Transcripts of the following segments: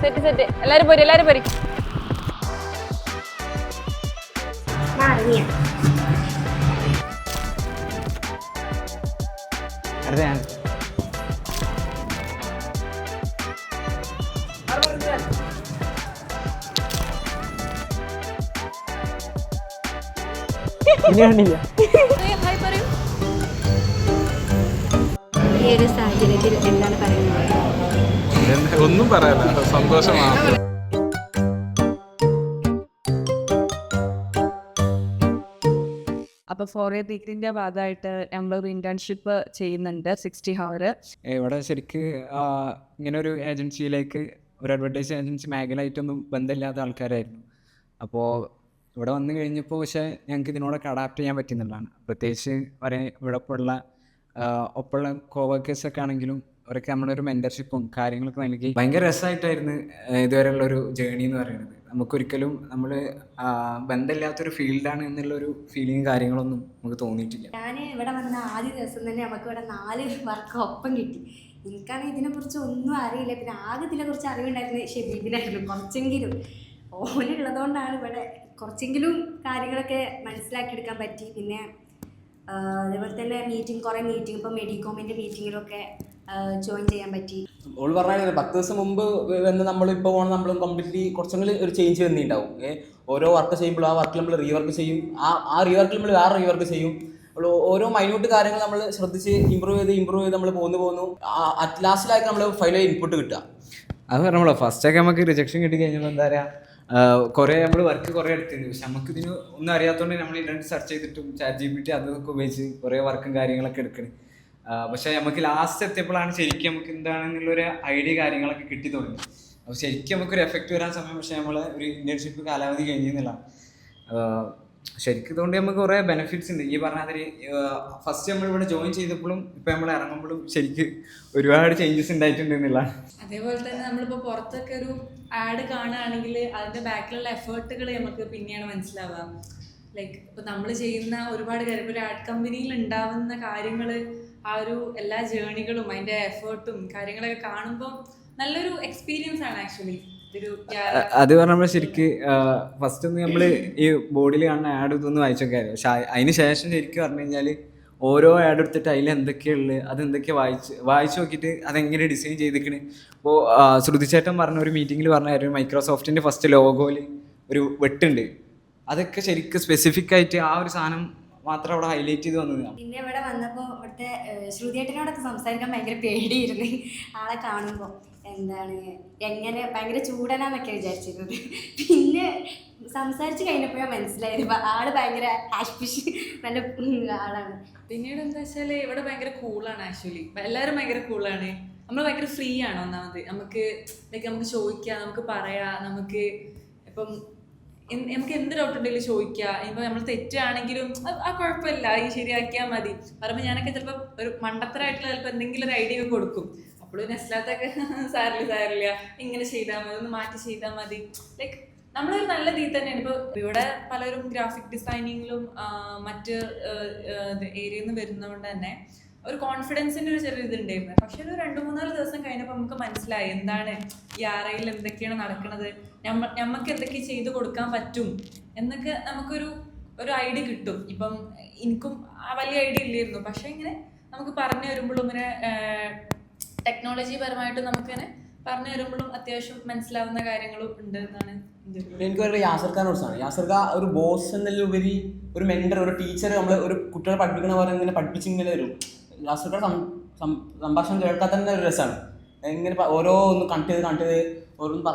Set set എല്ലാരും പോരി എല്ലാരും പോരി. ഈ ഒരു സാഹചര്യത്തിൽ എന്താണ് പറയുന്നത്? ഒന്നും പറയാനില്ല, സന്തോഷമാണ്. അപ്പോൾ 4A ഡിഗ്രീൻ്റെ ഭാഗമായിട്ട് നമ്മളൊരു ഇൻറ്റേൺഷിപ്പ് ചെയ്യുന്നുണ്ട് 60 ഹവർ. ഇവിടെ ശരിക്ക് ഇങ്ങനെ ഒരു ഏജൻസിയിലേക്ക് ഒരു അഡ്വർടൈസ് ഏജൻസി മേഖലയായിട്ടൊന്നും ബന്ധമില്ലാത്ത ആൾക്കാരായിരുന്നു. അപ്പോൾ ഇവിടെ വന്നു കഴിഞ്ഞപ്പോൾ പക്ഷേ ഞങ്ങൾക്ക് ഇതിനോടൊക്കെ അഡാപ്റ്റ് ചെയ്യാൻ പറ്റുന്നുള്ളതാണ്. പ്രത്യേകിച്ച് ഇവിടെ ഉള്ള ഒപ്പമുള്ള കോവർക്കേഴ്സൊക്കെ ആണെങ്കിലും അവരൊക്കെ നമ്മളൊരു മെൻറ്റർഷിപ്പും കാര്യങ്ങളൊക്കെ നൽകി ഭയങ്കര രസമായിട്ടായിരുന്നു ഇതുവരെയുള്ളൊരു ജേണി എന്ന് പറയുന്നത്. നമുക്കൊരിക്കലും നമ്മൾ ബന്ധമില്ലാത്തൊരു ഫീൽഡാണ് എന്നുള്ളൊരു ഫീലിങ് കാര്യങ്ങളൊന്നും നമുക്ക് തോന്നിയിട്ടില്ല. ഞാൻ ഇവിടെ വന്ന ആദ്യ ദിവസം തന്നെ നമുക്ക് ഇവിടെ 4 വർക്ക് ഒപ്പം കിട്ടി. എനിക്കാണെങ്കിൽ ഇതിനെക്കുറിച്ച് ഒന്നും അറിയില്ല. പിന്നെ ആകെ ഇതിനെക്കുറിച്ച് അറിവുണ്ടായിരുന്നത് ഷെബീബിനായിരുന്നു. കുറച്ചെങ്കിലും ഓനുള്ളതുകൊണ്ടാണ് ഇവിടെ കുറച്ചെങ്കിലും കാര്യങ്ങളൊക്കെ മനസ്സിലാക്കിയെടുക്കാൻ പറ്റി. പിന്നെ അതേപോലെ തന്നെ കുറേ മീറ്റിംഗ് ഇപ്പോൾ മെഡിക്കോമിൻ്റെ മീറ്റിങ്ങിലൊക്കെ ജോയിൻ ചെയ്യാൻ പറ്റി. ഓൾ പറഞ്ഞാൽ 10 ദിവസം മുമ്പ് വന്ന് നമ്മളിപ്പോൾ പോകണം, നമ്മൾ കംപ്ലീറ്റ്ലി കുറച്ചെങ്കിലും ഒരു ചേഞ്ച് വന്നിട്ടുണ്ടാവും. ഓരോ വർക്ക് ചെയ്യുമ്പോൾ ആ വർക്കിൽ നമ്മൾ റീവർക്ക് ചെയ്യും, ആ റീവർക്കിൽ നമ്മൾ വേറെ റീവർക്ക് ചെയ്യും. ഓരോ മൈന്യൂട്ട് കാര്യങ്ങൾ നമ്മൾ ശ്രദ്ധിച്ച് ഇമ്പ്രൂവ് ചെയ്ത് നമ്മൾ പോകുന്നു. അറ്റ് ലാസ്റ്റിലായിട്ട് നമ്മൾ ഫൈനൽ ഇൻപുട്ട് കിട്ടുക. അത് പറഞ്ഞോളൂ, ഫസ്റ്റൊക്കെ നമുക്ക് റിജക്ഷൻ കിട്ടി കഴിഞ്ഞപ്പോൾ എന്താ പറയുക, കുറേ നമ്മൾ വർക്ക് കുറേ എടുത്തിരുന്നു. പക്ഷെ നമുക്കിതിന് ഒന്നും അറിയാത്തതുകൊണ്ട് നമ്മൾ ഇൻ്റർനെറ്റ് സെർച്ച് ചെയ്തിട്ടും ChatGPT അതൊക്കെ ഉപയോഗിച്ച് കുറേ വർക്കും കാര്യങ്ങളൊക്കെ എടുക്കണം. പക്ഷേ നമുക്ക് ലാസ്റ്റ് എത്തിയപ്പോഴാണ് ശരിക്കും നമുക്ക് എന്താണെന്നുള്ളൊരു ഐഡിയ കാര്യങ്ങളൊക്കെ കിട്ടി തുടങ്ങി. അപ്പോൾ ശരിക്കും നമുക്കൊരു എഫക്റ്റ് വരാൻ സമയം, പക്ഷേ നമ്മൾ ഒരു ഇൻറ്റേൺഷിപ്പ് കാലാവധി കഴിഞ്ഞെന്നുള്ളതാണ്. ശരിക്കും ഇതുകൊണ്ട് നമുക്ക് കുറേ ബെനിഫിറ്റ്സ് ഉണ്ട്. ഈ പറഞ്ഞാൽ ഫസ്റ്റ് നമ്മളിവിടെ ജോയിൻ ചെയ്തപ്പോഴും ഇപ്പം നമ്മൾ ഇറങ്ങുമ്പോഴും ശരിക്കും ഒരുപാട് ചേഞ്ചസ് ഉണ്ടായിട്ടുണ്ട് എന്നുള്ളതാണ്. അതേപോലെ തന്നെ നമ്മളിപ്പോൾ പുറത്തൊക്കെ ഒരു ആഡ് കാണുകയാണെങ്കിൽ അതിൻ്റെ ബാക്കിലുള്ള എഫേർട്ടുകൾ നമുക്ക് പിന്നെയാണ് മനസ്സിലാവുക. ലൈക്ക് ഇപ്പോൾ നമ്മൾ ചെയ്യുന്ന ഒരുപാട് കാര്യം, ഒരു ആഡ് കമ്പനിയിൽ ഉണ്ടാവുന്ന കാര്യങ്ങൾ, ആ ഒരു എല്ലാ ജേണികളും അതിൻ്റെ എഫേർട്ടും കാര്യങ്ങളൊക്കെ കാണുമ്പോൾ നല്ലൊരു എക്സ്പീരിയൻസ് ആണ് ആക്ച്വലി. അത് പറഞ്ഞാൽ നമ്മൾ ശരിക്ക് ഫസ്റ്റ് ഒന്ന് നമ്മൾ ഈ ബോർഡിൽ കാണുന്ന ആഡ് ഇതൊന്നും വായിച്ചൊക്കെ ആയിരുന്നു. പക്ഷെ അതിന് ശേഷം ശരിക്കും പറഞ്ഞു കഴിഞ്ഞാൽ ഓരോ ആഡ് എടുത്തിട്ട് അതിൽ എന്തൊക്കെയുള്ളത് അതെന്തൊക്കെ വായിച്ച് നോക്കിയിട്ട് അതെങ്ങനെ ഡിസൈൻ ചെയ്തിരിക്കണ്. ഇപ്പോൾ ശ്രുതിച്ചേട്ടൻ പറഞ്ഞ ഒരു മീറ്റിങ്ങിൽ പറഞ്ഞായിരുന്നു മൈക്രോസോഫ്റ്റിൻ്റെ ഫസ്റ്റ് ലോഗോയിൽ ഒരു വെട്ടുണ്ട്. അതൊക്കെ ശരിക്കും സ്പെസിഫിക് ആയിട്ട് ആ ഒരു സാധനം മാത്രം അവിടെ ഹൈലൈറ്റ് ചെയ്ത് വന്നതാണ്. പിന്നെ ഇവിടെ വന്നപ്പോൾ ഇവിടുത്തെ ശ്രുതിയേട്ടനോടൊക്കെ സംസാരിക്കാൻ ഭയങ്കര പേടിയായിരുന്നു. ആളെ കാണുമ്പോൾ എന്താണ് എങ്ങനെ ഭയങ്കര ചൂടനാന്നൊക്കെ വിചാരിച്ചിരുന്നത്. പിന്നെ സംസാരിച്ച് കഴിഞ്ഞപ്പോഴാണ് മനസ്സിലായത് ആള് ഭയങ്കര ആഷ്പിഷ് നല്ല ആളാണ്. പിന്നീട് എന്താ വെച്ചാൽ ഇവിടെ ഭയങ്കര കൂളാണ് ആക്ച്വലി. എല്ലാവരും ഭയങ്കര കൂളാണ്. നമ്മൾ ഭയങ്കര ഫ്രീ ആണ്. ഒന്നാമത് നമുക്ക് ചോദിക്കാം, നമുക്ക് പറയാം, നമുക്ക് ഇപ്പം നമുക്ക് എന്ത് ഡൗട്ട് ഉണ്ടെങ്കിലും ചോദിക്കുക. ഇപ്പം നമ്മൾ തെറ്റാണെങ്കിലും ആ കുഴപ്പമില്ല, ഈ ശരിയാക്കിയാൽ മതി പറയുമ്പോൾ ഞാനൊക്കെ ചിലപ്പോൾ ഒരു മണ്ടത്തരമായിട്ടുള്ള ചിലപ്പോൾ എന്തെങ്കിലും ഒരു ഐഡിയ കൊടുക്കും. അപ്പോൾ നെസ്ലാത്തൊക്കെ സാരില്ല ഇങ്ങനെ ചെയ്താൽ മതി, ഒന്ന് മാറ്റി ചെയ്താൽ മതി. ലൈക്ക് നമ്മളൊരു നല്ല രീതിയിൽ തന്നെയാണ്. ഇപ്പോൾ ഇവിടെ പലരും ഗ്രാഫിക് ഡിസൈനിങ്ങിലും മറ്റ് ഏരിയയിൽ നിന്ന് വരുന്നതുകൊണ്ട് തന്നെ ഒരു കോൺഫിഡൻസിൻ്റെ ഒരു ചെറിയ ഇതുണ്ടായിരുന്നു. പക്ഷേ ഒരു 2-3 ദിവസം കഴിഞ്ഞപ്പോൾ നമുക്ക് മനസ്സിലായി എന്താണ് ഈ ആറയിൽ എന്തൊക്കെയാണ് നടക്കുന്നത്, നമുക്ക് എന്തൊക്കെ ചെയ്ത് കൊടുക്കാൻ പറ്റും എന്നൊക്കെ നമുക്കൊരു ഐഡിയ കിട്ടും. ഇപ്പം എനിക്കും ആ വലിയ ഐഡിയ ഇല്ലായിരുന്നു. പക്ഷേ ഇങ്ങനെ നമുക്ക് പറഞ്ഞു വരുമ്പോഴും ഇങ്ങനെ ടെക്നോളജി പരമായിട്ട് നമുക്കിങ്ങനെ പറഞ്ഞു വരുമ്പോഴും അത്യാവശ്യം മനസ്സിലാവുന്ന കാര്യങ്ങളും ഉണ്ട് എന്നാണ് എനിക്ക് പറയുന്നത്. യാസർ ഖാനോട്സാണ്. യാസർ ഖാൻ ഒരു ബോസ് എന്നതിലുപരി ഒരു മെൻറ്റർ, ഒരു ടീച്ചർ, നമ്മൾ ഒരു കുട്ടികളെ പഠിപ്പിക്കണ പോലെ ഇങ്ങനെ പഠിപ്പിച്ചിങ്ങനെ വരും. യാസർ ഖാൻ സംഭാഷണം കേൾക്കാൻ തന്നെ ഒരു രസമാണ്. ഇങ്ങനെ ഓരോന്ന് കണക്ട് ചെയ്ത് ഓരോന്ന്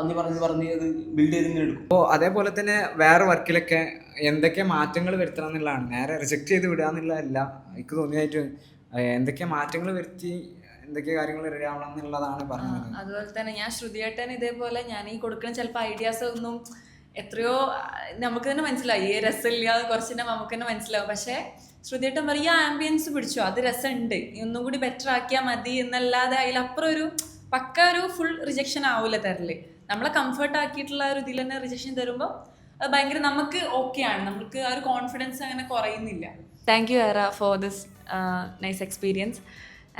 പറഞ്ഞ് അത് ബിൽഡ് ചെയ്ത് ഇങ്ങനെ എടുക്കും. അപ്പോൾ അതേപോലെ തന്നെ വേറെ വർക്കിലൊക്കെ എന്തൊക്കെ മാറ്റങ്ങൾ വരുത്തണം എന്നുള്ളതാണ്. നേരെ റിജക്റ്റ് ചെയ്ത് വിടുക എന്നുള്ളതല്ല. എനിക്ക് തോന്നിയായിട്ട് എന്തൊക്കെ മാറ്റങ്ങൾ വരുത്തി എന്തൊക്കെ കാര്യങ്ങൾ റെഡി ആവണം എന്നുള്ളതാണ് പറഞ്ഞത്. അതുപോലെ തന്നെ ഞാൻ ശ്രുതിയേട്ടൻ ഇതേപോലെ ഞാൻ ഈ കൊടുക്കുന്ന ചിലപ്പോൾ ഐഡിയാസ് ഒന്നും എത്രയോ നമുക്ക് തന്നെ മനസ്സിലായി ഈ രസമില്ല, കുറച്ച് നമുക്ക് തന്നെ മനസ്സിലാവും. പക്ഷേ ശ്രുതിയേട്ടൻ പറയും ഈ ആംബിയൻസ് പിടിച്ചോ, അത് രസമുണ്ട്, ഒന്നും കൂടി ബെറ്റർ ആക്കിയാൽ മതി എന്നല്ലാതെ അതിലപ്പുറം ഒരു പക്ക ഒരു ഫുൾ റിജക്ഷൻ ആവില്ല തരല്. നമ്മളെ കംഫർട്ട് ആക്കിയിട്ടുള്ള ഒരു ഇതിൽ തന്നെ റിജക്ഷൻ തരുമ്പോൾ അത് ഭയങ്കര നമുക്ക് ഓക്കെയാണ്. നമുക്ക് ആ ഒരു കോൺഫിഡൻസ് അങ്ങനെ കുറയുന്നില്ല. താങ്ക് യു ഏറ for this nice experience.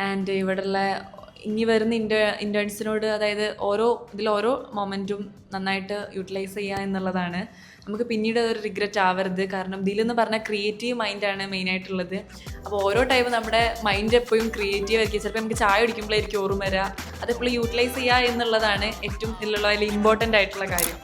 And ഇവിടെയുള്ള ഇനി വരുന്ന ഇൻറ്റേൺസിനോട് അതായത് ഓരോ മൊമെൻറ്റും നന്നായിട്ട് യൂട്ടിലൈസ് ചെയ്യുക എന്നുള്ളതാണ്. നമുക്ക് പിന്നീട് ഒരു റിഗ്രറ്റ് ആവരുത്. കാരണം ഇതിലെന്ന് പറഞ്ഞാൽ ക്രിയേറ്റീവ് മൈൻഡാണ് മെയിനായിട്ടുള്ളത്. അപ്പോൾ ഓരോ ടൈമും നമ്മുടെ മൈൻഡ് എപ്പോഴും ക്രിയേറ്റീവ് ആയിരിക്കും. ചിലപ്പോൾ നമുക്ക് ചായ കുടിക്കുമ്പോഴായിരിക്കും ഓർമ്മ വരിക. അതെപ്പോഴും യൂട്ടിലൈസ് ചെയ്യുക എന്നുള്ളതാണ് ഏറ്റവും ഇതിലുള്ള ഇമ്പോർട്ടൻ്റ് ആയിട്ടുള്ള കാര്യം.